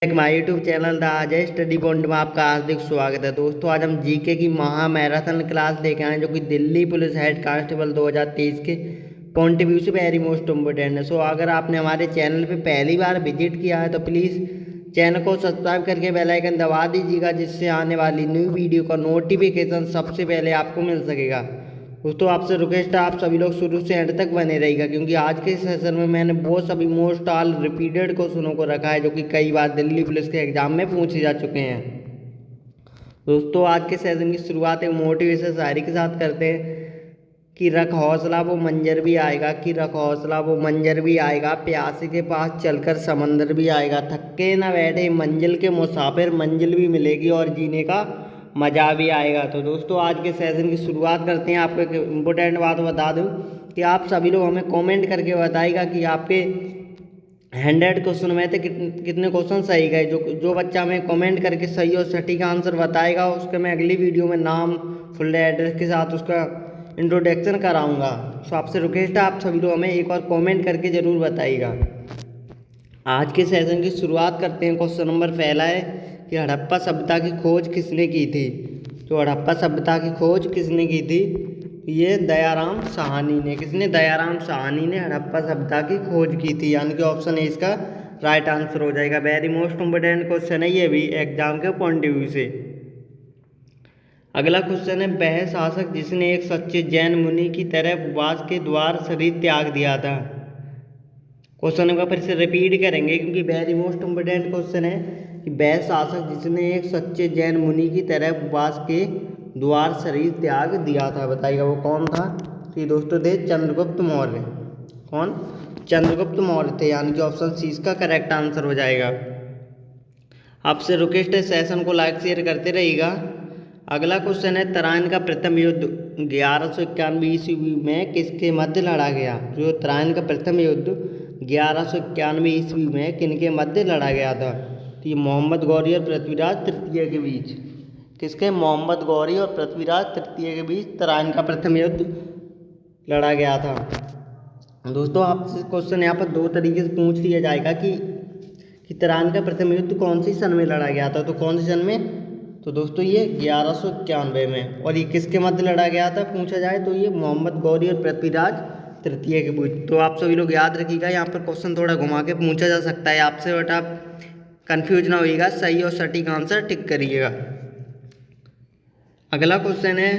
एक my YouTube channel the Ajay study point में आपका हार्दिक स्वागत है। दोस्तों आज हम जीके की महा मैराथन क्लास लेके आए जो कि दिल्ली पुलिस हेड कांस्टेबल 2023 के पॉइंट व्यू से वेरी मोस्ट इम्पोर्टेंट है। सो अगर आपने हमारे चैनल पे पहली बार विजिट किया है तो प्लीज़ चैनल को सब्सक्राइब करके बेल आइकन दबा दीजिएगा, जिससे आने वाली न्यू वीडियो का नोटिफिकेशन सबसे पहले आपको मिल सकेगा। दोस्तों आपसे रिक्वेस्ट है आप सभी लोग शुरू से एंड तक बने रहेगा, क्योंकि आज के सेशन में मैंने बहुत सभी मोस्ट ऑल रिपीटेड क्वेश्चनों को रखा है जो कि कई बार दिल्ली पुलिस के एग्जाम में पूछे जा चुके हैं। दोस्तों आज के सेशन की शुरुआत एक मोटिवेशन शायरी के साथ करते हैं कि रख हौसला वो मंजर भी आएगा, कि रख हौसला वो मंजर भी आएगा, प्यासे के पास चलकर समंदर भी आएगा, थके ना बैठे मंजिल के मुसाफिर, मंजिल भी मिलेगी और जीने का मज़ा भी आएगा। तो दोस्तों आज के सेशन की शुरुआत करते हैं। आपको एक इम्पोर्टेंट बात बता दूं कि आप सभी लोग हमें कमेंट करके बताइएगा कि आपके 100 क्वेश्चन में थे कितने क्वेश्चन सही गए। जो बच्चा हमें कमेंट करके सही और सटीक आंसर बताएगा उसके मैं अगली वीडियो में नाम फुल एड्रेस के साथ उसका इंट्रोडक्शन कराऊंगा। सो आपसे रिक्वेस्ट है आप सभी लोग हमें एक और कमेंट करके ज़रूर बताइएगा। आज के सेशन की शुरुआत करते हैं। क्वेश्चन नंबर पहला है कि हड़प्पा सभ्यता की खोज किसने की थी। तो हड़प्पा सभ्यता की खोज किसने की थी? ये दयाराम साहनी ने। किसने? दयाराम साहनी ने हड़प्पा सभ्यता की खोज की थी, यानी कि ऑप्शन ए इसका राइट आंसर हो जाएगा। वेरी मोस्ट इम्पोर्टेंट क्वेश्चन है ये भी एग्जाम के पॉइंट ऑफ व्यू से। अगला क्वेश्चन है वह शासक जिसने एक सच्चे जैन मुनि की तरह उपवास के द्वार शरीर त्याग दिया था। क्वेश्चन का फिर से रिपीट करेंगे क्योंकि वेरी मोस्ट इम्पोर्टेंट क्वेश्चन है कि वह शासक जिसने एक सच्चे जैन मुनि की तरह उपवास के द्वार शरीर त्याग दिया था, बताइएगा वो कौन था। तो ये दोस्तों थे चंद्रगुप्त मौर्य। कौन? चंद्रगुप्त मौर्य थे, यानी कि ऑप्शन सी इसका करेक्ट आंसर हो जाएगा। आपसे रिक्वेस्ट है सेशन को लाइक शेयर करते रहिएगा। अगला क्वेश्चन है तराइन का प्रथम युद्ध 1191 ईस्वी में किसके मध्य लड़ा गया। जो तराइन का प्रथम युद्ध 1191 ईस्वी में किनके मध्य लड़ा गया था। तो ये मोहम्मद गौरी और पृथ्वीराज तृतीय के बीच। किसके? मोहम्मद गौरी और पृथ्वीराज तृतीय के बीच तराइन का प्रथम युद्ध लड़ा गया था। दोस्तों आपसे क्वेश्चन यहाँ पर दो तरीके से पूछ लिया जाएगा कि तराइन का प्रथम युद्ध कौन सी सन में लड़ा गया था। तो कौन सी सन में? तो दोस्तों ये 1191 में। और ये किसके मध्य लड़ा गया था पूछा जाए तो ये मोहम्मद गौरी और पृथ्वीराज तृतीय के बीच। तो आप सभी लोग याद रखिएगा, यहाँ पर क्वेश्चन थोड़ा घुमा के पूछा जा सकता है आपसे, बट आप कंफ्यूज ना होइएगा, सही और सटीक आंसर टिक करिएगा। अगला क्वेश्चन है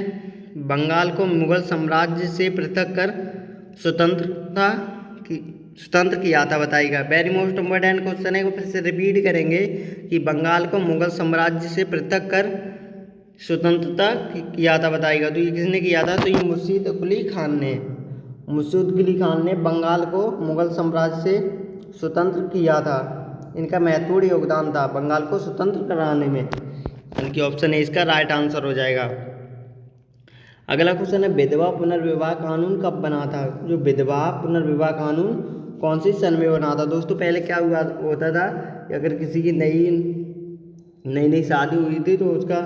बंगाल को मुगल साम्राज्य से पृथक कर स्वतंत्र किया था, बताइएगा। वेरी मोस्ट इम्पोर्टेंट क्वेश्चन है, वो फिर से रिपीट करेंगे कि बंगाल को मुगल साम्राज्य से पृथक कर स्वतंत्रता किया था, बताइएगा। तो ये किसने किया था? तो ये मुर्शीद कुली खान ने। मुर्शीद कुली खान ने बंगाल को मुगल साम्राज्य से स्वतंत्र किया था। इनका महत्वपूर्ण योगदान था बंगाल को स्वतंत्र कराने में, यानी कि ऑप्शन ए इसका राइट आंसर हो जाएगा। अगला क्वेश्चन है विधवा पुनर्विवाह कानून कब बना था। जो विधवा पुनर्विवाह कानून कौन सी सन में बना था। दोस्तों पहले क्या होता था कि अगर किसी की नई शादी हुई थी तो उसका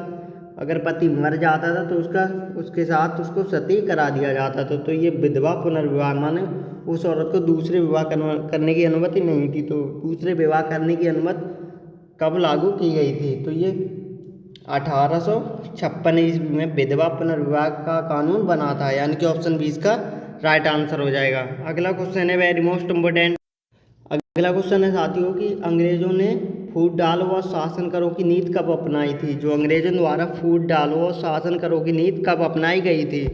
अगर पति मर जाता था तो उसके साथ उसको सती करा दिया जाता था। तो ये विधवा पुनर्विवाह माने उस औरत को दूसरे विवाह करने की अनुमति नहीं थी। तो दूसरे विवाह करने की अनुमति कब लागू की गई थी। तो ये 1856 ईस्वी में विधवा पुनर्विवाह का कानून बना था, यानी कि ऑप्शन 20 का राइट आंसर हो जाएगा। अगला क्वेश्चन है वेरी मोस्ट इम्पोर्टेंट। अगला क्वेश्चन है साथियों कि अंग्रेजों ने फूट डालो व शासन करो की नीति कब अपनाई थी। जो अंग्रेजों द्वारा फूट डालो व शासन करो की नीति कब अपनाई गई थी।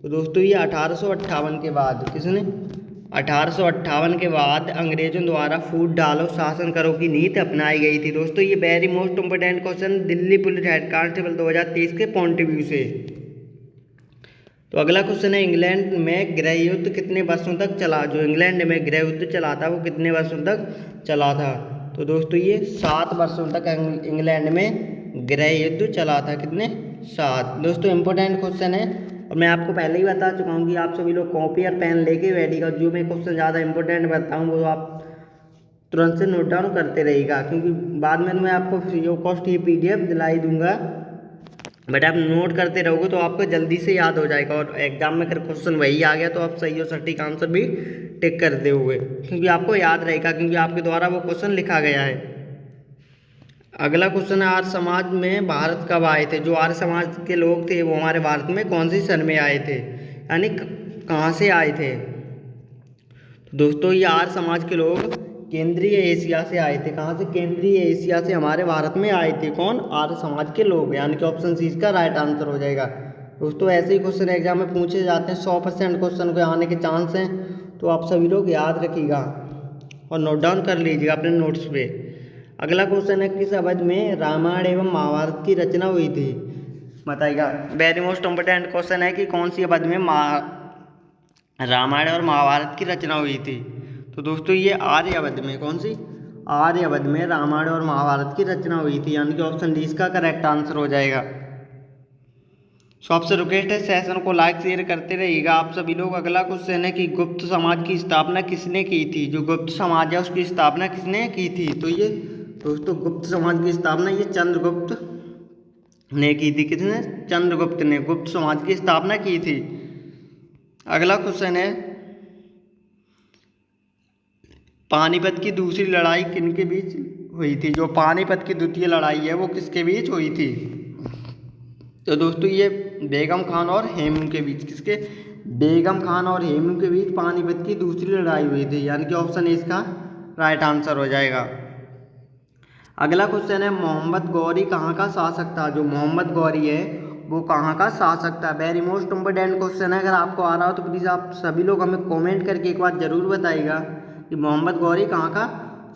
तो दोस्तों ये 1858 के बाद। किसने? 1858 के बाद अंग्रेजों द्वारा फूट डालो शासन करो की नीति अपनाई गई थी। दोस्तों ये very most important question Delhi police head constable 2023 के पॉइंट ऑफ व्यू से। तो अगला क्वेश्चन है इंग्लैंड में गृह युद्ध कितने वर्षों तक चला। जो इंग्लैंड में गृह युद्ध चला था वो कितने वर्षों तक चला था। तो दोस्तों ये 7 वर्षों तक इंग्लैंड में गृह युद्ध चला था। कितने? 7। दोस्तों इंपॉर्टेंट क्वेश्चन है और मैं आपको पहले ही बता चुका हूँ कि आप सभी लोग कॉपी और पेन लेके बैठिएगा। जो मैं क्वेश्चन ज़्यादा इंपॉर्टेंट बताऊँ वो आप तुरंत से नोट डाउन करते रहिएगा, क्योंकि बाद में मैं आपको फ्री ऑफ कॉस्ट ये PDF दिलाई दूंगा, बट आप नोट करते रहोगे तो आपको जल्दी से याद हो जाएगा। और एग्जाम में अगर क्वेश्चन वही आ गया तो आप सही और सटीक आंसर भी टिक कर दोगे, क्योंकि आपको याद रहेगा, क्योंकि आपके द्वारा वो क्वेश्चन लिखा गया है। अगला क्वेश्चन है, आर्य समाज में भारत कब आए थे? जो आर्य समाज के लोग थे वो हमारे भारत में कौन सी सन में आए थे, यानी कहाँ से आए थे? तो दोस्तों ये आर्य समाज के लोग केंद्रीय एशिया से आए थे। कहाँ से? केंद्रीय एशिया से हमारे भारत में आए थे। कौन? आर्य समाज के लोग, यानी कि ऑप्शन सी इसका राइट आंसर हो जाएगा। दोस्तों ऐसे ही क्वेश्चन एग्जाम में पूछे जाते हैं, 100% क्वेश्चन के आने के चांस हैं, तो आप सभी लोग याद रखिएगा और नोट डाउन कर लीजिएगा अपने नोट्स पे। अगला क्वेश्चन है, किस अवधि में रामायण एवं महाभारत की रचना हुई थी? बताइएगा। वेरी मोस्ट इम्पोर्टेंट क्वेश्चन है कि कौन सी अवधि में रामायण और महाभारत की रचना हुई थी? तो दोस्तों ये आर्य अवध में, कौन सी? आर्य अवध में रामायण और महाभारत की रचना हुई थी, यानी कि ऑप्शन डी इसका करेक्ट आंसर हो जाएगा। सो आपसे रिक्वेस्ट है सेशन को लाइक शेयर करते रहिएगा आप सभी लोग। अगला क्वेश्चन है कि गुप्त समाज की स्थापना किसने की थी? जो गुप्त समाज है उसकी स्थापना किसने की थी? तो ये दोस्तों गुप्त समाज की स्थापना ये चंद्रगुप्त ने की थी। किसने? चंद्रगुप्त ने गुप्त समाज की स्थापना की थी। अगला क्वेश्चन है, पानीपत की दूसरी लड़ाई किनके बीच हुई थी? जो पानीपत की द्वितीय लड़ाई है वो किसके बीच हुई थी? तो दोस्तों ये बेगम खान और हेमू के बीच। किसके? बेगम खान और हेमू के बीच पानीपत की दूसरी लड़ाई हुई थी, यानी कि ऑप्शन ए इसका राइट आंसर हो जाएगा। अगला क्वेश्चन है, मोहम्मद गौरी कहाँ का शासक था? जो मोहम्मद गौरी है वो कहाँ का शासक था? वेरी मोस्ट इम्पोर्टेंट क्वेश्चन है। अगर आपको आ रहा हो तो प्लीज़ आप सभी लोग हमें कमेंट करके एक बार ज़रूर बताइएगा कि मोहम्मद गौरी कहाँ का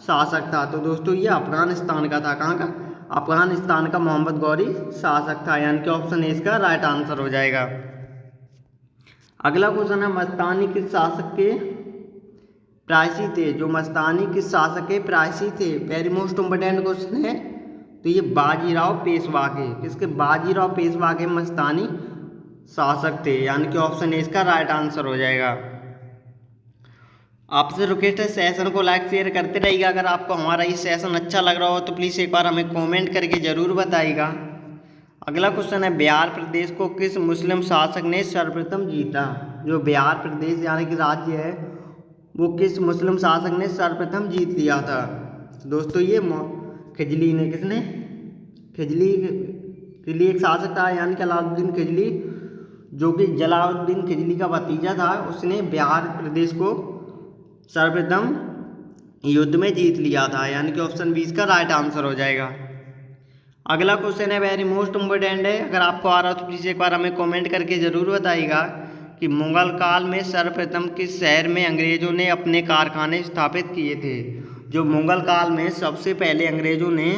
शासक था। तो दोस्तों ये अफगानिस्तान का था। कहाँ का? अफगानिस्तान का मोहम्मद गौरी शासक था, यानी कि ऑप्शन ए इसका राइट आंसर हो जाएगा। अगला क्वेश्चन है, मस्तानी किस शासक के प्रायसी थे? जो मस्तानी किस शासक के प्रायसी थे? वेरी मोस्ट इम्पोर्टेंट क्वेश्चन है। तो ये बाजीराव पेशवा के। किसके? बाजीराव पेशवा के मस्तानी शासक थे, यानी कि ऑप्शन ए इसका राइट आंसर हो जाएगा। आपसे रिक्वेस्ट है सेशन को लाइक शेयर करते रहिएगा। अगर आपको हमारा ये सेशन अच्छा लग रहा हो तो प्लीज़ एक बार हमें कमेंट करके ज़रूर बताइएगा। अगला क्वेश्चन है, बिहार प्रदेश को किस मुस्लिम शासक ने सर्वप्रथम जीता? जो बिहार प्रदेश यानी कि राज्य है वो किस मुस्लिम शासक ने सर्वप्रथम जीत लिया था? दोस्तों ये खिजली ने। किसने? खिजली एक शासक था, यानी कि अलाउद्दीन खिजली, जो कि जलालुद्दीन खिजली का भतीजा था। उसने बिहार प्रदेश को सर्वप्रथम युद्ध में जीत लिया था, यानी कि ऑप्शन बी इसका राइट आंसर हो जाएगा। अगला क्वेश्चन है, वेरी मोस्ट इम्पोर्टेंट है। अगर आपको आ रहा हो तो प्लीज़ एक बार हमें कमेंट करके ज़रूर बताइएगा कि मुगल काल में सर्वप्रथम किस शहर में अंग्रेज़ों ने अपने कारखाने स्थापित किए थे? जो मुगल काल में सबसे पहले अंग्रेज़ों ने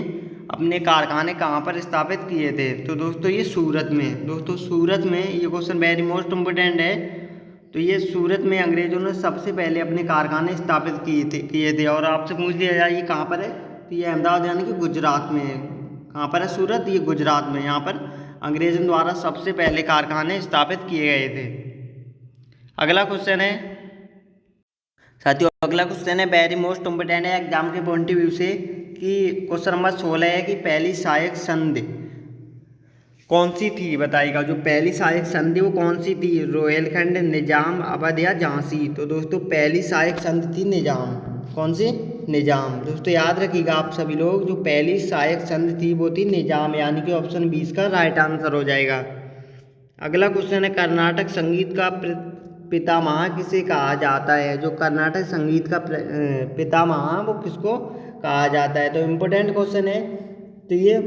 अपने कारखाने कहाँ पर स्थापित किए थे? तो दोस्तों ये सूरत में। दोस्तों सूरत में, ये क्वेश्चन वेरी मोस्ट इम्पोर्टेंट है। तो ये सूरत में अंग्रेज़ों ने सबसे पहले अपने कारखाने स्थापित किए थे। और आपसे पूछ लिया जाए ये कहाँ पर है? तो ये अहमदाबाद यानी कि गुजरात में है। कहाँ पर है सूरत? ये गुजरात में। यहाँ पर अंग्रेज़ों द्वारा सबसे पहले कारखाने स्थापित किए गए थे। अगला क्वेश्चन है साथियों, अगला क्वेश्चन है वेरी मोस्ट इम्पोर्टेंट है एग्जाम के पॉइंट ऑफ व्यू से, कि क्वेश्चन नंबर 16 है कि पहली सहायक संधि कौन सी थी? बताइएगा। जो पहली सहायक संधि वो कौन सी थी? रोहिलखंड, निजाम, अवध या झांसी? तो दोस्तों पहली सहायक संधि थी निजाम। कौन सी? निजाम। दोस्तों याद रखिएगा आप सभी लोग, जो पहली सहायक संधि थी वो थी निजाम, यानी कि ऑप्शन 20 का राइट आंसर हो जाएगा। अगला क्वेश्चन है, कर्नाटक संगीत का पितामह किसे कहा जाता है? जो कर्नाटक संगीत का पितामह वो किसको कहा जाता है? तो इम्पोर्टेंट क्वेश्चन है। तो ये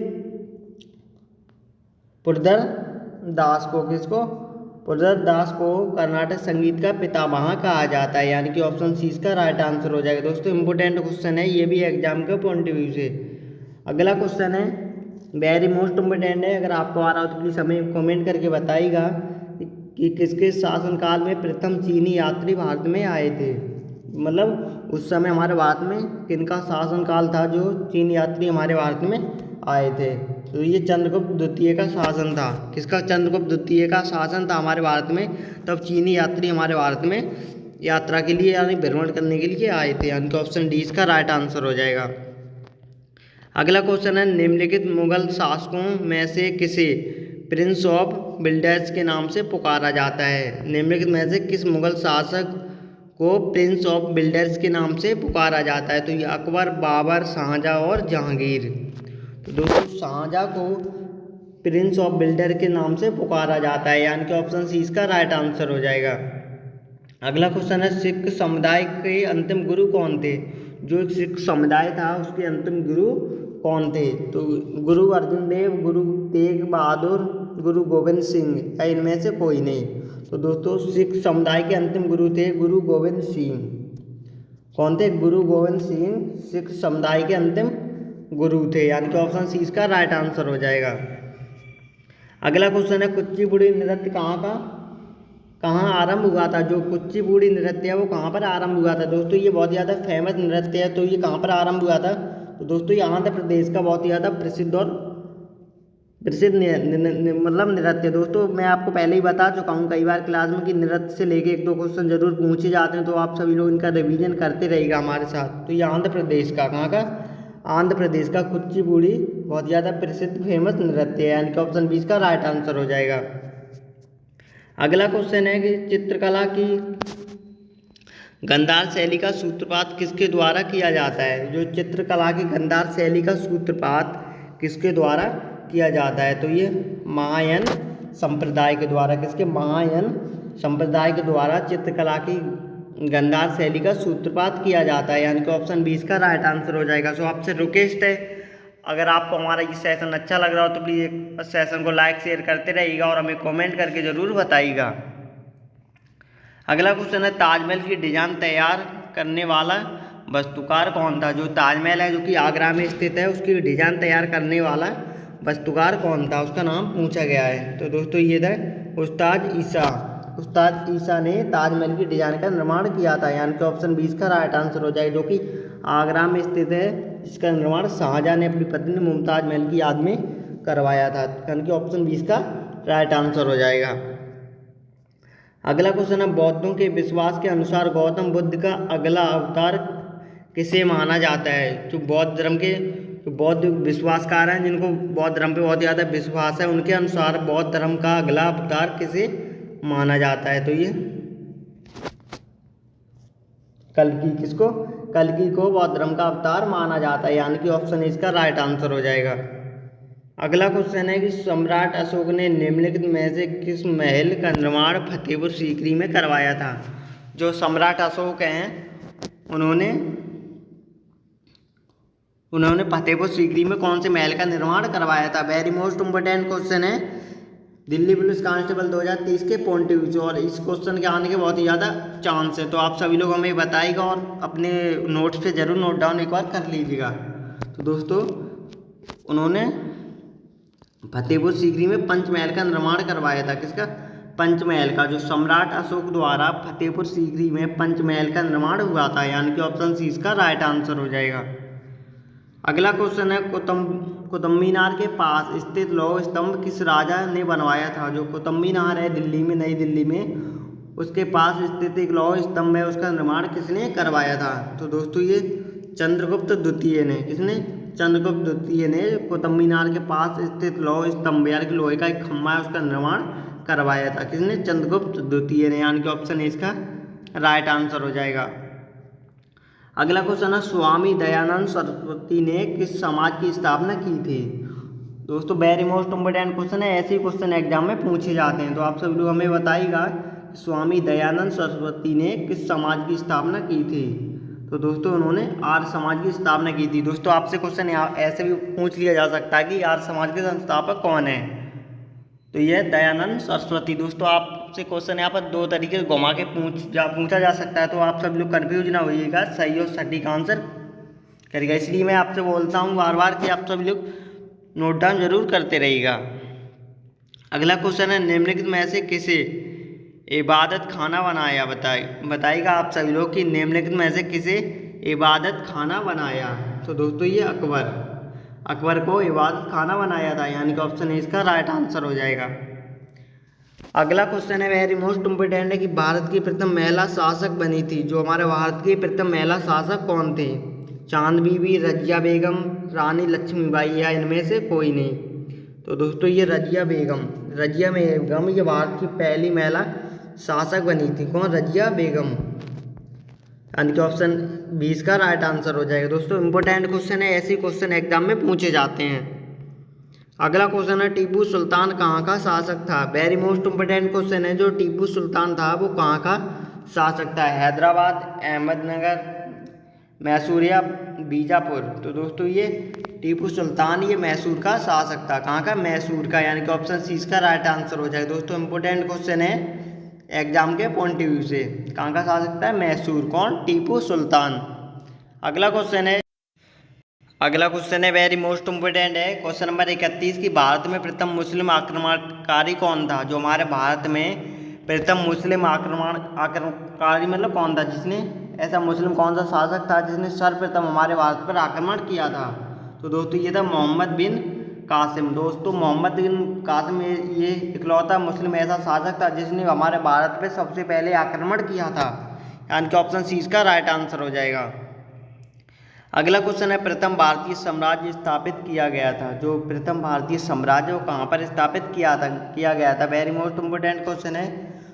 पुरंदर दास को। किसको? पुरंदर दास को कर्नाटक संगीत का पितामह कहा जाता है, यानी कि ऑप्शन सी इसका राइट आंसर हो जाएगा। दोस्तों इंपॉर्टेंट क्वेश्चन है, ये भी एग्जाम के पॉइंट ऑफ व्यू से। अगला क्वेश्चन है वेरी मोस्ट इम्पोर्टेंट है। अगर आपको आ रहा हो तो प्लीज़ हमें कमेंट करके बताइएगा कि किसके शासनकाल में प्रथम चीनी यात्री भारत में आए थे? मतलब उस समय हमारे भारत में किनका शासनकाल था जो चीनी यात्री हमारे भारत में आए थे? तो ये चंद्रगुप्त द्वितीय का शासन था। किसका? चंद्रगुप्त द्वितीय का शासन था हमारे भारत में। तब चीनी यात्री हमारे भारत में यात्रा के लिए यानी भ्रमण करने के लिए आए थे, यानी कि ऑप्शन डी इसका राइट आंसर हो जाएगा। अगला क्वेश्चन है, निम्नलिखित मुगल शासकों में से किसे प्रिंस ऑफ बिल्डर्स के नाम से पुकारा जाता है? निम्नलिखित में से किस मुगल शासक को प्रिंस ऑफ बिल्डर्स के नाम से पुकारा जाता है? तो ये अकबर, बाबर, शाहजहां और जहांगीर। तो दोस्तों शाहजहाँ को प्रिंस ऑफ बिल्डर के नाम से पुकारा जाता है, यानी कि ऑप्शन सी इसका राइट आंसर हो जाएगा। अगला क्वेश्चन है सिख समुदाय के अंतिम गुरु कौन थे? जो एक सिख समुदाय था उसके अंतिम गुरु कौन थे? तो गुरु अर्जुन देव, गुरु तेग बहादुर, गुरु गोविंद सिंह, या इनमें से कोई नहीं। तो दोस्तों सिख समुदाय के अंतिम गुरु थे गुरु गोविंद सिंह। कौन थे? गुरु गोविंद सिंह सिख समुदाय के अंतिम गुरु थे, यानी कि ऑप्शन सी इसका राइट आंसर हो जाएगा। अगला क्वेश्चन है कुचिपुड़ी नृत्य कहाँ आरंभ हुआ था? जो कुचिपुड़ी नृत्य है वो कहाँ पर आरंभ हुआ था? दोस्तों ये बहुत ज़्यादा फेमस नृत्य है, तो ये कहाँ पर आरंभ हुआ था? तो दोस्तों ये आंध्र प्रदेश का बहुत ही ज़्यादा प्रसिद्ध मतलब नृत्य। दोस्तों मैं आपको पहले ही बता चुका हूँ कई बार क्लास में कि नृत्य से लेके 1-2 क्वेश्चन जरूर पूछे जाते हैं, तो आप सभी लोग इनका रिवीजन करते रहिएगा हमारे साथ। तो ये आंध्र प्रदेश का, कहाँ का? आंध्र प्रदेश का कुचिपुड़ी बहुत ज़्यादा प्रसिद्ध फेमस नृत्य है, यानी कि ऑप्शन 20 का राइट आंसर हो जाएगा। अगला क्वेश्चन है कि चित्रकला की गांधार शैली का सूत्रपात किसके द्वारा किया जाता है? जो चित्रकला की गांधार शैली का सूत्रपात किसके द्वारा किया जाता है? तो ये महायान संप्रदाय के द्वारा। किसके? महायान संप्रदाय के द्वारा चित्रकला की गांधार शैली का सूत्रपात किया जाता है, यानी कि ऑप्शन 20 का राइट आंसर हो जाएगा। सो आपसे रिक्वेस्ट है, अगर आपको हमारा ये सेशन अच्छा लग रहा हो तो प्लीज़ सेशन को लाइक शेयर करते रहिएगा और हमें कमेंट करके ज़रूर बताइएगा। अगला क्वेश्चन है ताजमहल की डिज़ाइन तैयार करने वाला वास्तुकार कौन था? जो ताजमहल है जो कि आगरा में स्थित है उसकी डिज़ाइन तैयार करने वाला वास्तुकार कौन था? उसका नाम पूछा गया है। तो दोस्तों ये था उस्ताद ईसा। उस्ताद ईसा ने ताजमहल की डिज़ाइन का निर्माण किया था, यानी कि ऑप्शन 20 का राइट आंसर हो जाएगा, जो कि आगरा में स्थित है। इसका निर्माण शाहजहाँ ने अपनी पत्नी मुमताज महल की याद में करवाया था, यानी कि ऑप्शन 20 का राइट आंसर हो जाएगा। अगला क्वेश्चन है बौद्धों के विश्वास के अनुसार गौतम बुद्ध का अगला अवतार किसे माना जाता है? जो बौद्ध धर्म के बौद्ध विश्वासकार हैं जिनको बौद्ध धर्म पे बहुत ज़्यादा विश्वास है, उनके अनुसार बौद्ध धर्म का अगला अवतार किसे माना जाता है? तो ये कल्कि। किसको? कल्कि को बौद्ध धर्म का अवतार माना जाता है, यानी कि ऑप्शन इसका राइट आंसर हो जाएगा। अगला क्वेश्चन है कि सम्राट अशोक ने निम्नलिखित में से किस महल का निर्माण फतेहपुर सीकरी में करवाया था? जो सम्राट अशोक हैं उन्होंने फतेहपुर सीकरी में कौन से महल का निर्माण करवाया था? वेरी मोस्ट इम्पोर्टेंट क्वेश्चन है दिल्ली पुलिस कांस्टेबल 2023 के पॉइंट ऑफ व्यू से, और इस क्वेश्चन के आने के बहुत ही ज़्यादा चांस है, तो आप सभी लोग हमें बताइएगा और अपने नोट्स पे जरूर नोट डाउन एक बार कर लीजिएगा। तो दोस्तों उन्होंने फतेहपुर सीकरी में पंचमहल का निर्माण करवाया था। किसका? पंचमहल का। जो सम्राट अशोक द्वारा फतेहपुर सीकरी में पंचमहल का निर्माण हुआ था, यानी कि ऑप्शन सी इसका राइट आंसर हो जाएगा। अगला क्वेश्चन है कुतुब मीनार के पास स्थित लौह स्तंभ किस राजा ने बनवाया था? जो कुतुब मीनार है दिल्ली में, नई दिल्ली में, उसके पास स्थित एक लौह स्तंभ है, उसका निर्माण किसने करवाया था? तो दोस्तों ये चंद्रगुप्त द्वितीय ने। किसने? चंद्रगुप्त द्वितीय ने कुतुब मीनार के पास स्थित लौह स्तंभ, यानी कि लोहे का एक खम्भा है, उसका निर्माण करवाया था। किसने? चंद्रगुप्त द्वितीय ने, यानी कि ऑप्शन इसका राइट आंसर हो जाएगा। अगला क्वेश्चन है स्वामी दयानंद सरस्वती ने किस समाज की स्थापना की थी? दोस्तों वेरी मोस्ट इम्पोर्टेंट क्वेश्चन है, ऐसे ही क्वेश्चन एग्जाम में पूछे जाते हैं, तो आप सभी लोग हमें बताइएगा स्वामी दयानंद सरस्वती ने किस समाज की स्थापना की थी? तो दोस्तों उन्होंने आर्य समाज की स्थापना की थी। दोस्तों आपसे क्वेश्चन ऐसे भी पूछ लिया जा सकता है कि आर्य समाज के संस्थापक कौन है? तो यह दयानंद सरस्वती। दोस्तों आपसे क्वेश्चन यहाँ पर 2 तरीके से घुमा के पूछा जा सकता है, तो आप सब लोग कन्फ्यूज ना होइएगा, सही और सटीक आंसर करिएगा। इसलिए मैं आपसे बोलता हूँ बार बार कि आप सब लोग नोट डाउन जरूर करते रहिएगा। अगला क्वेश्चन है निम्नलिखित में से किसे इबादत खाना बनाया? बताइएगा आप सभी लोग कि निम्नलिखित में से किसे इबादत खाना बनाया? तो दोस्तों ये अकबर को इबादत खाना बनाया था, यानी कि ऑप्शन ए इसका राइट आंसर हो जाएगा। अगला क्वेश्चन है वेरी मोस्ट इम्पोर्टेंट है कि भारत की प्रथम महिला शासक बनी थी। जो हमारे भारत की प्रथम महिला शासक कौन थी? चांद बीबी, रजिया बेगम, रानी लक्ष्मीबाई, या इनमें से कोई नहीं? तो दोस्तों ये रजिया बेगम ये भारत की पहली महिला शासक बनी थी। कौन? रजिया बेगम, यानी कि ऑप्शन 20 का राइट आंसर हो जाएगा। दोस्तों इंपॉर्टेंट क्वेश्चन है, ऐसे क्वेश्चन एग्जाम में पूछे जाते हैं। अगला क्वेश्चन है टीपू सुल्तान कहाँ का शासक था। वेरी मोस्ट इम्पोर्टेंट क्वेश्चन है, जो टीपू सुल्तान था वो कहाँ का शासक था। हैदराबाद, अहमदनगर, मैसूर या बीजापुर। तो दोस्तों ये टीपू सुल्तान ये मैसूर का शासक था। कहाँ का? मैसूर का, यानी कि ऑप्शन सी इसका राइट आंसर हो जाएगा। दोस्तों इंपॉर्टेंट क्वेश्चन है एग्जाम के पॉइंट ऑफ व्यू से। कहाँ का शासक था? मैसूर। कौन? टीपू सुल्तान। अगला क्वेश्चन है वेरी मोस्ट इम्पोर्टेंट है, क्वेश्चन नंबर 31 की भारत में प्रथम मुस्लिम आक्रमणकारी कौन था। जो हमारे भारत में प्रथम मुस्लिम आक्रमणकारी मतलब कौन था, जिसने ऐसा मुस्लिम कौन सा शासक था जिसने सर्वप्रथम हमारे भारत पर आक्रमण किया था। तो दोस्तों ये था मोहम्मद बिन कासिम। दोस्तों मोहम्मद बिन कासिम ये इकलौता मुस्लिम ऐसा शासक था जिसने हमारे भारत पर सबसे पहले आक्रमण किया था, यानी कि ऑप्शन सी इसका राइट आंसर हो जाएगा। अगला क्वेश्चन है प्रथम भारतीय साम्राज्य स्थापित किया गया था। जो प्रथम भारतीय साम्राज्य वो कहाँ पर स्थापित किया गया था। वेरी मोस्ट इम्पोर्टेंट क्वेश्चन है।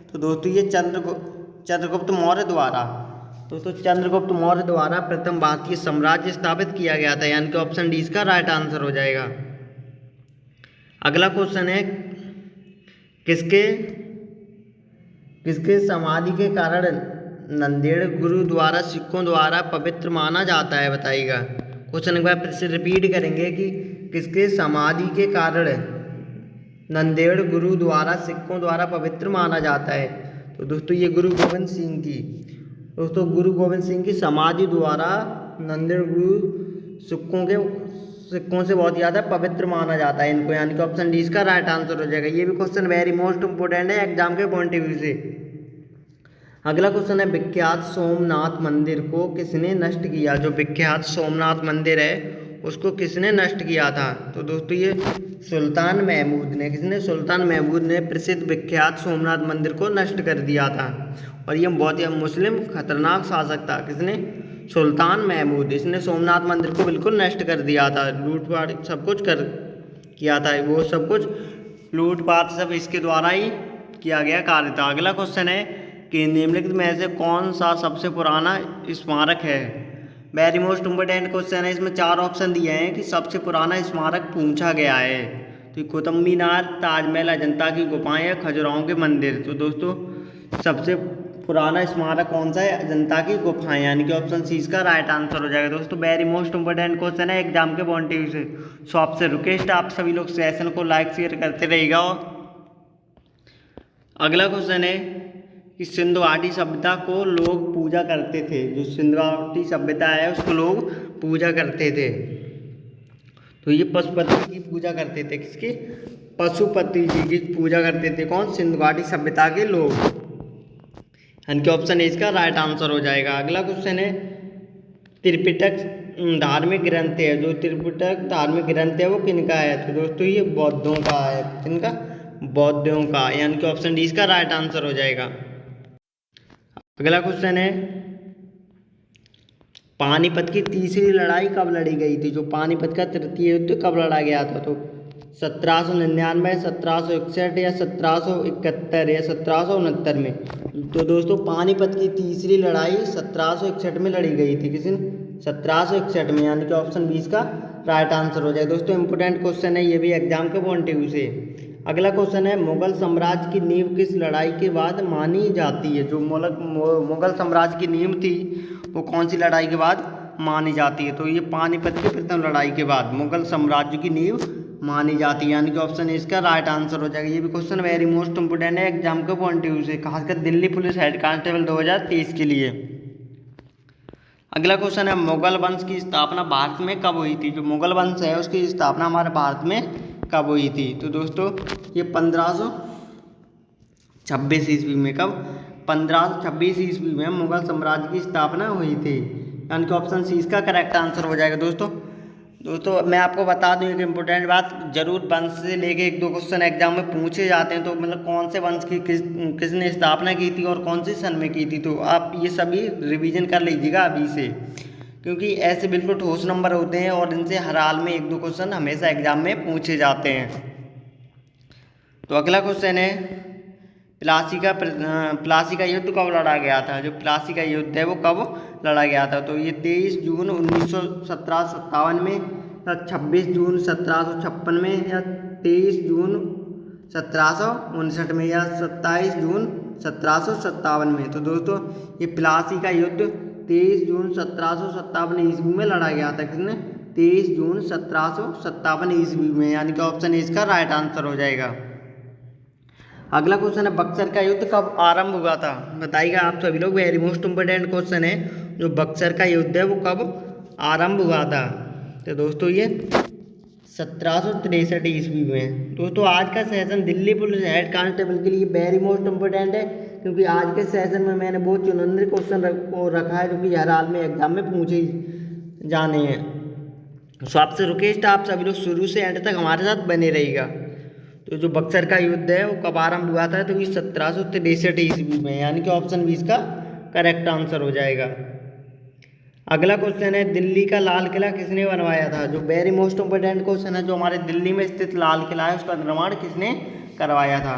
तो दोस्तों ये चंद्रगुप्त मौर्य द्वारा। दोस्तों चंद्रगुप्त मौर्य द्वारा प्रथम भारतीय साम्राज्य स्थापित किया गया था, यानी कि ऑप्शन डी इसका राइट आंसर हो जाएगा। अगला क्वेश्चन है किसके समाधि के कारण नंदेड़ गुरुद्वारा सिखों द्वारा पवित्र माना जाता है, बताइएगा। क्वेश्चन एक बार फिर से रिपीट करेंगे कि किसके समाधि के कारण नंदेड़ गुरुद्वारा सिखों द्वारा पवित्र माना जाता है। तो दोस्तों ये गुरु गोविंद सिंह की। दोस्तों गुरु गोविंद सिंह की समाधि द्वारा नंदेड़ गुरु सिखों से बहुत ज़्यादा पवित्र माना जाता है इनको, यानी कि ऑप्शन डी इसका राइट आंसर हो जाएगा। ये भी क्वेश्चन वेरी मोस्ट इंपोर्टेंट है एग्जाम के पॉइंट ऑफ व्यू से। अगला क्वेश्चन है विख्यात सोमनाथ मंदिर को किसने नष्ट किया। जो विख्यात सोमनाथ मंदिर है उसको किसने नष्ट किया था। तो दोस्तों ये सुल्तान महमूद ने। किसने? सुल्तान महमूद ने प्रसिद्ध विख्यात सोमनाथ मंदिर को नष्ट कर दिया था। और ये बहुत ही मुस्लिम खतरनाक शासक था। किसने? सुल्तान महमूद। इसने सोमनाथ मंदिर को बिल्कुल नष्ट कर दिया था, लूटपाट सब कुछ किया था। वो सब कुछ लूटपाट सब इसके द्वारा ही किया गया कार्य था। अगला क्वेश्चन है कि निम्नलिखित में से कौन सा सबसे पुराना स्मारक है। वेरी मोस्ट इम्पोर्टेंट क्वेश्चन है। इसमें 4 ऑप्शन दिए हैं कि सबसे पुराना स्मारक पूछा गया है। तो कुतुब मीनार, ताजमहल, अजंता की गुफाएं या खजुराहों के मंदिर। तो दोस्तों सबसे पुराना स्मारक कौन सा है? अजंता की गुफाएं, यानी कि ऑप्शन सी इसका राइट आंसर हो जाएगा। दोस्तों वेरी मोस्ट इंपोर्टेंट क्वेश्चन है एग्जाम के पॉइंट ऑफ व्यू से। सो आपसे रिक्वेस्ट आप सभी लोग सेशन को लाइक शेयर करते रहिएगा। अगला क्वेश्चन है कि सिंधु घाटी सभ्यता को लोग पूजा करते थे। जो सिंधु घाटी सभ्यता है उसको लोग पूजा करते थे। तो ये पशुपति की पूजा करते थे। किसकी? पशुपति जी की पूजा करते थे। कौन? सिंधु घाटी सभ्यता के लोग, यानी कि ऑप्शन ए इसका राइट आंसर हो जाएगा। अगला क्वेश्चन है त्रिपिटक धार्मिक ग्रंथ है। जो त्रिपिटक धार्मिक ग्रंथ है वो किनका है। तो दोस्तों ये बौद्धों का है। किनका? बौद्धों का, यानी कि ऑप्शन डी इसका राइट आंसर हो जाएगा। अगला क्वेश्चन है पानीपत की तीसरी लड़ाई कब लड़ी गई थी। जो पानीपत का तृतीय युद्ध कब लड़ा गया था। तो 1799, 1761 या 1771 या 1769 में। तो दोस्तों पानीपत की तीसरी लड़ाई 1761 में लड़ी गई थी। किसी ने? 1761 में, यानी कि ऑप्शन 20 का राइट आंसर हो जाए। दोस्तों इंपोर्टेंट क्वेश्चन है ये भी एग्जाम के पॉइंट ऑफ व्यू से। अगला क्वेश्चन है मुगल साम्राज्य की नींव किस लड़ाई के बाद मानी जाती है। जो मुगल साम्राज्य की नींव थी वो कौन सी लड़ाई के बाद मानी जाती है। तो ये पानीपत की प्रथम लड़ाई के बाद मुगल साम्राज्य की नींव मानी जाती है, यानी कि ऑप्शन इसका राइट आंसर हो जाएगा। ये भी क्वेश्चन वेरी मोस्ट इंपोर्टेंट है एग्जाम के पॉइंट ऑफ व्यू से, खासकर दिल्ली पुलिस हेड कांस्टेबल 2023 के लिए। अगला क्वेश्चन है मुगल वंश की स्थापना भारत में कब हुई थी। जो मुगल वंश है उसकी स्थापना हमारे भारत में कब हुई थी। तो दोस्तों ये 1526 ईस्वी में। कब? 1526 ईस्वी में मुगल साम्राज्य की स्थापना हुई थी, यानी कि ऑप्शन सी इसका करेक्ट आंसर हो जाएगा। दोस्तों मैं आपको बता दूं एक इम्पोर्टेंट बात, जरूर वंश से लेके 1-2 क्वेश्चन एग्जाम में पूछे जाते हैं। तो मतलब कौन से वंश की किसने स्थापना की थी और कौन से सन में की थी। तो आप ये सभी रिवीजन कर लीजिएगा अभी से, क्योंकि ऐसे बिल्कुल ठोस नंबर होते हैं और इनसे हर हाल में 1-2 क्वेश्चन हमेशा एग्जाम में पूछे जाते हैं। तो अगला क्वेश्चन है प्लासी का युद्ध कब लड़ा गया था। जो प्लासी का युद्ध है वो कब लड़ा गया था। तो ये 23 जून 1957 में या 26 जून 1756 में, या 23 जून 1759 में, या 27 जून 1757 में। तो दोस्तों ये प्लासी का युद्ध 23 जून 1757 ईस्वी में लड़ा गया था। किसने? 23 जून 1757 ईस्वी में, यानी कि ऑप्शन ए इसका राइट आंसर हो जाएगा। अगला क्वेश्चन है बक्सर का युद्ध कब आरंभ हुआ था? बताइएगा आप सभी लोग, वेरी मोस्ट इंपोर्टेंट क्वेश्चन है। जो बक्सर का युद्ध है वो कब आरंभ हुआ था? तो दोस्तों ये 1763 ईस्वी में। दोस्तों आज का session Delhi police head constable के लिए वेरी मोस्ट इंपोर्टेंट है, क्योंकि आज के सेशन में मैंने बहुत चुनिंदा क्वेश्चन रखा है जो कि हर हाल में एग्जाम में पूछे जाने हैं। तो आपसे रिक्वेस्ट है आप सभी लोग शुरू से एंड तक हमारे साथ बने रहिएगा। तो जो बक्सर का युद्ध है वो कब आरंभ हुआ था? तो ये 1763 ईस्वी में, यानी कि ऑप्शन बी इसका करेक्ट आंसर हो जाएगा। अगला क्वेश्चन है दिल्ली का लाल किला किसने बनवाया था? जो वेरी मोस्ट इंपोर्टेंट क्वेश्चन है, जो हमारे दिल्ली में स्थित लाल किला है उसका निर्माण किसने करवाया था?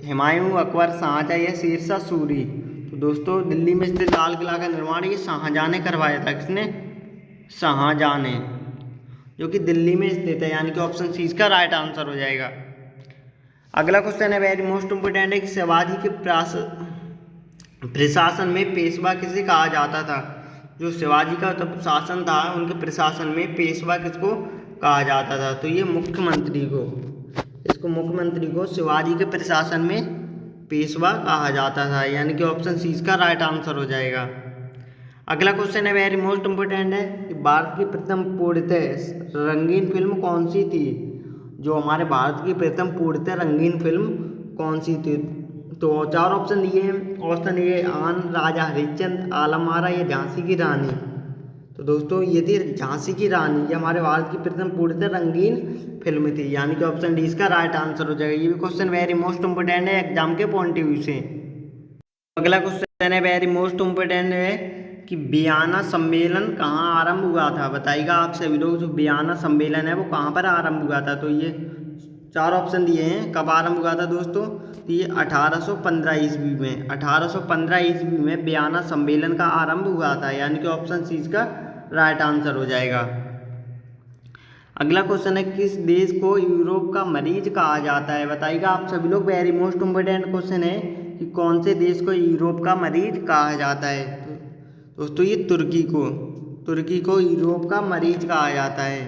हुमायूं, अकबर, शाहजहां या शेरशाह सूरी? तो दोस्तों दिल्ली में स्थित लाल किला का निर्माण ये शाहजहां ने करवाया था। किसने? शाहजहां ने, जो कि दिल्ली में स्थित है, यानी कि ऑप्शन सी इसका राइट आंसर हो जाएगा। अगला क्वेश्चन है वेरी मोस्ट इंपोर्टेंट है कि शिवाजी के प्रशासन में पेशवा किसे कहा जाता था? जो शिवाजी का तब शासन था उनके प्रशासन में पेशवा किसको कहा जाता था? तो ये मुख्यमंत्री को, इसको मुख्यमंत्री को शिवाजी के प्रशासन में पेशवा कहा जाता था, यानी कि ऑप्शन सी इसका राइट आंसर हो जाएगा। अगला क्वेश्चन है वेरी मोस्ट इंपोर्टेंट है कि भारत की प्रथम पूर्णतः रंगीन फिल्म कौन सी थी? जो हमारे भारत की प्रथम पूर्णतः रंगीन फिल्म कौन सी थी? तो चार ऑप्शन दिए हैं। ऑप्शन ए आन, राजा हरिश्चंद्र, आलम आरा या झांसी की रानी? तो दोस्तों ये थी झांसी की रानी। ये हमारे भारत की प्रथम पूर्णतः रंगीन फिल्म थी, यानी कि ऑप्शन डी इसका राइट आंसर हो जाएगा। ये भी क्वेश्चन वेरी मोस्ट इंपोर्टेंट है एग्जाम के पॉइंट ऑफ व्यू से। अगला क्वेश्चन है वेरी मोस्ट इंपोर्टेंट है कि वियना सम्मेलन कहाँ आरंभ हुआ था? बताइएगा आप सभी लोग, जो वियना सम्मेलन है वो कहाँ पर आरंभ हुआ था? तो ये चार ऑप्शन दिए हैं कब आरंभ हुआ था दोस्तों। तो ये 1815 ईस्वी में, 1815 ईस्वी में वियना सम्मेलन का आरंभ हुआ था, यानी कि ऑप्शन सी इसका राइट आंसर हो जाएगा। अगला क्वेश्चन है किस देश को यूरोप का मरीज कहा जाता है? बताइएगा आप सभी लोग, वेरी मोस्ट इंपोर्टेंट क्वेश्चन है कि कौन से देश को यूरोप का मरीज कहा जाता है? दोस्तों ये तुर्की को यूरोप का मरीज कहा जाता है।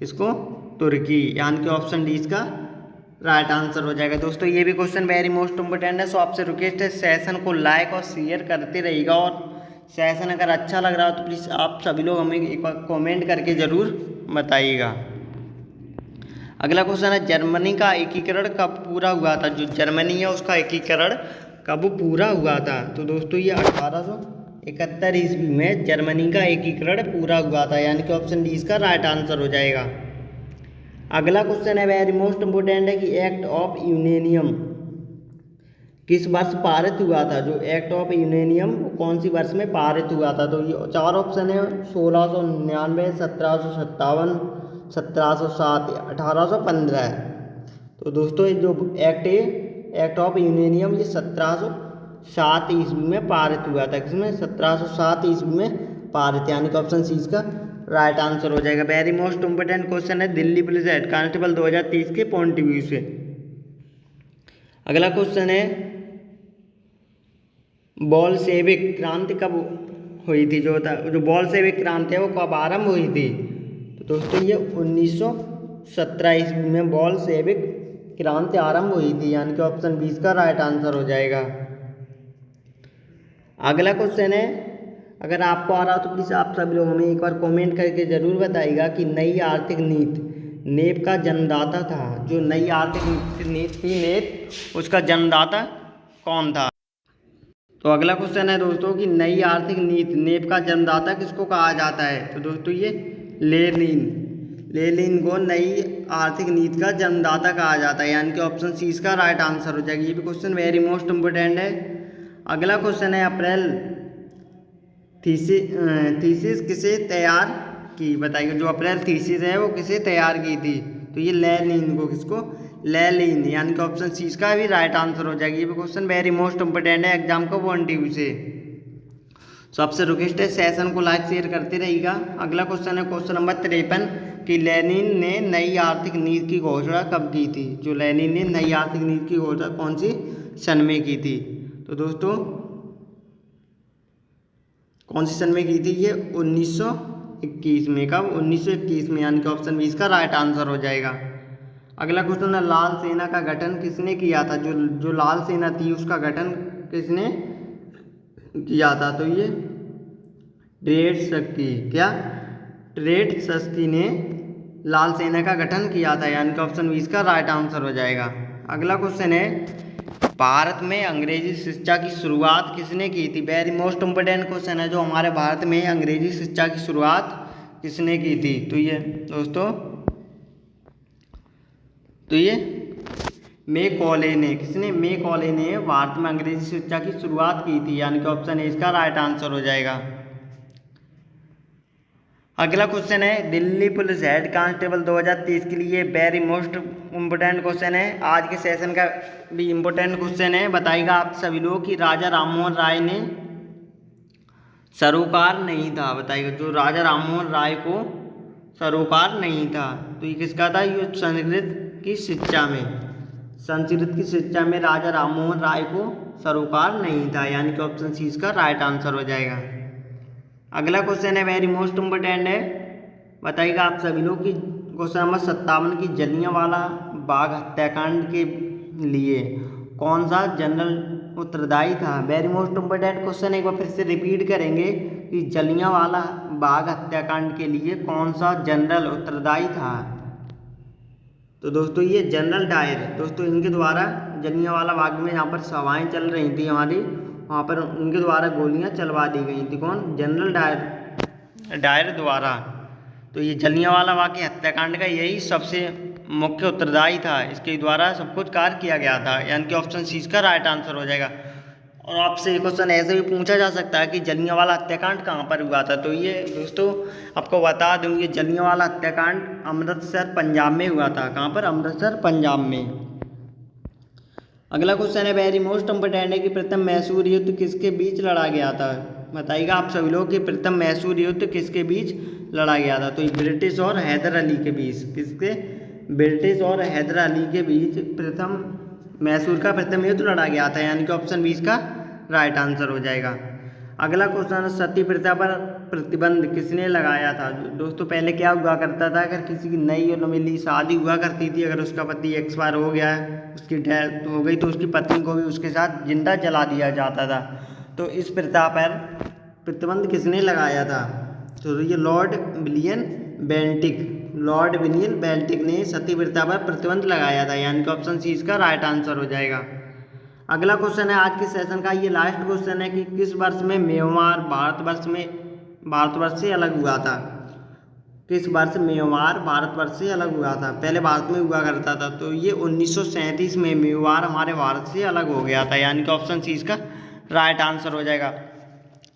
किसको? तुर्की, यानी कि ऑप्शन डी इसका राइट आंसर हो जाएगा। दोस्तों ये भी क्वेश्चन वेरी मोस्ट इंपोर्टेंट है। सो आपसे रिक्वेस्ट है सेशन को लाइक और शेयर करते रहिएगा, और सेशन अगर अच्छा लग रहा हो तो प्लीज़ आप सभी लोग हमें एक बार कॉमेंट करके ज़रूर बताइएगा। अगला क्वेश्चन है जर्मनी का एकीकरण कब पूरा हुआ था? जो जर्मनी है उसका एकीकरण कब पूरा हुआ था? तो दोस्तों ये 1871 ईस्वी में जर्मनी का एकीकरण पूरा हुआ था, यानी कि ऑप्शन डी इसका राइट आंसर हो जाएगा। अगला क्वेश्चन है वेरी मोस्ट इंपोर्टेंट है कि एक्ट ऑफ यूरेनियम किस वर्ष पारित हुआ था? जो एक्ट ऑफ यूरेनियम कौन सी वर्ष में पारित हुआ था? तो ये चार ऑप्शन है 1699, 1757, 1707, 1815। तो दोस्तों ये जो एक्ट ऑफ यूरेनियम ये 1707 ईस्वी में पारित हुआ था। किसमें? 1707 ईस्वी में पारित, यानी कि ऑप्शन सी इसका राइट आंसर हो जाएगा। वेरी मोस्ट इंपोर्टेंट क्वेश्चन है दिल्ली पुलिस हेड कांस्टेबल 2030 के पॉइंट ऑफ व्यू से। अगला क्वेश्चन है बोल्शेविक क्रांति कब हुई थी? जो बोल्शेविक क्रांति है वो कब आरंभ हुई थी? तो दोस्तों ये 1917 ईस्वी में बोल्शेविक क्रांति आरंभ हुई थी, यानी कि ऑप्शन 20 का राइट आंसर हो जाएगा। अगला क्वेश्चन है, अगर आपको आ रहा हो तो प्लीज़ आप सभी लोग हमें एक बार कमेंट करके ज़रूर बताइएगा कि नई आर्थिक नीति नेप का जन्मदाता था। जो नई आर्थिक नीति थी नेप, उसका जन्मदाता कौन था? तो अगला क्वेश्चन है दोस्तों कि नई आर्थिक नीति नेप का जन्मदाता किसको कहा जाता है? तो दोस्तों ये लेनिन को नई आर्थिक नीति का जन्मदाता कहा जाता है, यानी कि ऑप्शन सी इसका राइट आंसर हो जाएगा। ये भी क्वेश्चन वेरी मोस्ट इंपोर्टेंट है। अगला क्वेश्चन है अप्रैल थीसिस किसे तैयार की? बताइए जो अप्रैल थीसिस है वो किसे तैयार की थी? तो ये लेनिन को, किसको? लेनिन, यानी कि ऑप्शन सी इसका भी राइट आंसर हो जाएगा। ये भी क्वेश्चन वेरी मोस्ट इंपोर्टेंट है एग्जाम को पॉइंट ऑफ व्यू से। सो आपसे रिक्वेस्ट है सेशन को लाइक शेयर करते रहिएगा। अगला क्वेश्चन है क्वेश्चन नंबर 53 कि लेनिन ने नई आर्थिक नीति की घोषणा कब की थी। जो लेनिन ने नई आर्थिक नीति की घोषणा कौन सी सन में की थी। तो दोस्तों कौन सी सन में की थी ये 1921 में। कब 1921 में, यानी कि ऑप्शन बी इसका राइट आंसर हो जाएगा। अगला क्वेश्चन है लाल सेना का गठन किसने किया था। जो लाल सेना थी उसका गठन किसने किया था। तो ये ट्रेटस्की ने लाल सेना का गठन किया था, यानी कि ऑप्शन बी इसका राइट आंसर हो जाएगा। अगला क्वेश्चन है भारत में अंग्रेजी शिक्षा की शुरुआत किसने की थी। वेरी मोस्ट इम्पोर्टेंट क्वेश्चन है जो हमारे भारत में अंग्रेजी शिक्षा की शुरुआत किसने की थी। तो ये दोस्तों मैकॉले ने, किसने, मैकॉले ने भारत में अंग्रेजी शिक्षा की शुरुआत की थी, यानी कि ऑप्शन ए इसका राइट आंसर हो जाएगा। अगला क्वेश्चन है दिल्ली पुलिस हेड कांस्टेबल 2023 के लिए वेरी मोस्ट इम्पोर्टेंट क्वेश्चन है, आज के सेशन का भी इम्पोर्टेंट क्वेश्चन है। बताइएगा आप सभी लोग कि राजा राममोहन राय ने सरोकार नहीं था। बताइएगा जो राजा राममोहन राय को सरोकार नहीं था तो ये किसका था। ये संस्कृत की शिक्षा में राजा राममोहन राय को सरोकार नहीं था, यानी कि ऑप्शन सी इसका राइट आंसर हो जाएगा। अगला क्वेश्चन है वेरी मोस्ट इम्पोर्टेंट है। बताइएगा आप सभी लोग कि क्वेश्चन नंबर 57 की जलियांवाला बाग हत्याकांड के लिए कौन सा जनरल उत्तरदायी था। वेरी मोस्ट इम्पोर्टेंट क्वेश्चन एक बार फिर से रिपीट करेंगे कि जलियांवाला बाग हत्याकांड के लिए कौन सा जनरल उत्तरदायी था। तो दोस्तों ये जनरल डायर, दोस्तों इनके द्वारा जलियांवाला बाग में जहाँ पर सभाएं चल रही थी हमारी, वहाँ पर उनके द्वारा गोलियां चलवा दी गई थी। कौन, जनरल डायर द्वारा। तो ये जलियांवाला बाग के हत्याकांड का यही सबसे मुख्य उत्तरदायी था, इसके द्वारा सब कुछ कार्य किया गया था, यानी कि ऑप्शन सी इसका राइट आंसर हो जाएगा। और आपसे एक क्वेश्चन ऐसे भी पूछा जा सकता है कि जलियांवाला हत्याकांड कहाँ पर हुआ था। तो ये दोस्तों आपको बता दूँ ये जलियांवाला हत्याकांड अमृतसर पंजाब में हुआ था। कहाँ पर, अमृतसर पंजाब में। अगला क्वेश्चन है वेरी मोस्ट इम्पोर्टेंट है कि प्रथम मैसूर युद्ध किसके बीच लड़ा गया था। बताइएगा आप सभी लोग कि प्रथम मैसूर युद्ध किसके बीच लड़ा गया था। तो ये ब्रिटिश और हैदर अली के बीच, किसके, ब्रिटिश और हैदर अली के बीच मैसूर का प्रथम युद्ध लड़ा गया था, यानी कि ऑप्शन बी इसका राइट आंसर हो जाएगा। अगला क्वेश्चन सती प्रथा पर प्रतिबंध किसने लगाया था। दोस्तों पहले क्या हुआ करता था, अगर किसी की नई और नवेली शादी हुआ करती थी, अगर उसका पति एक्सपायर हो गया है, उसकी डेथ हो गई, तो उसकी पत्नी को भी उसके साथ जिंदा जला दिया जाता था। तो इस प्रथा पर प्रतिबंध किसने लगाया था। तो ये लॉर्ड विलियम बेंटिक ने सती प्रथा पर प्रतिबंध लगाया था, यानी कि ऑप्शन सी इसका राइट आंसर हो जाएगा। अगला क्वेश्चन है आज के सेशन का ये लास्ट क्वेश्चन है कि किस वर्ष में म्यांमार भारतवर्ष से अलग हुआ था। किस वर्ष म्यांमार भारतवर्ष से अलग हुआ था। पहले भारत में हुआ करता था, तो ये 1937 में म्यांमार हमारे भारत से अलग हो गया था, यानी कि ऑप्शन सी इसका राइट आंसर हो जाएगा।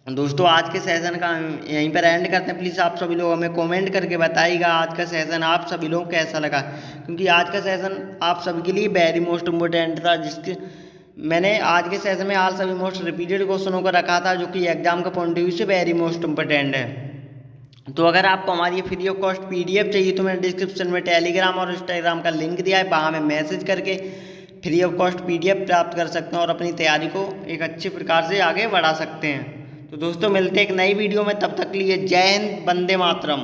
दोस्तों आज के सेशन का यहीं पर एंड करते हैं। प्लीज़ आप सभी लोग हमें कमेंट करके बताइएगा आज का सेशन आप सभी लोग कैसा लगा, क्योंकि आज का सेशन आप सभी के लिए वेरी मोस्ट इम्पोर्टेंट था, जिसके मैंने आज के सेशन में आल सभी मोस्ट रिपीटेड क्वेश्चनों को रखा था, जो कि एग्जाम का पॉइंट ऑफ व्यू से वेरी मोस्ट इम्पोर्टेंट है। तो अगर आपको हमारी ये फ्री ऑफ कॉस्ट PDF चाहिए तो मैंने डिस्क्रिप्शन में टेलीग्राम और इंस्टाग्राम का लिंक दिया है, वहाँ में मैसेज करके फ्री ऑफ कॉस्ट PDF प्राप्त कर सकते हैं और अपनी तैयारी को एक अच्छे प्रकार से आगे बढ़ा सकते हैं। तो दोस्तों मिलते हैं एक नई वीडियो में, तब तक के लिए जय हिंद, वंदे मातरम।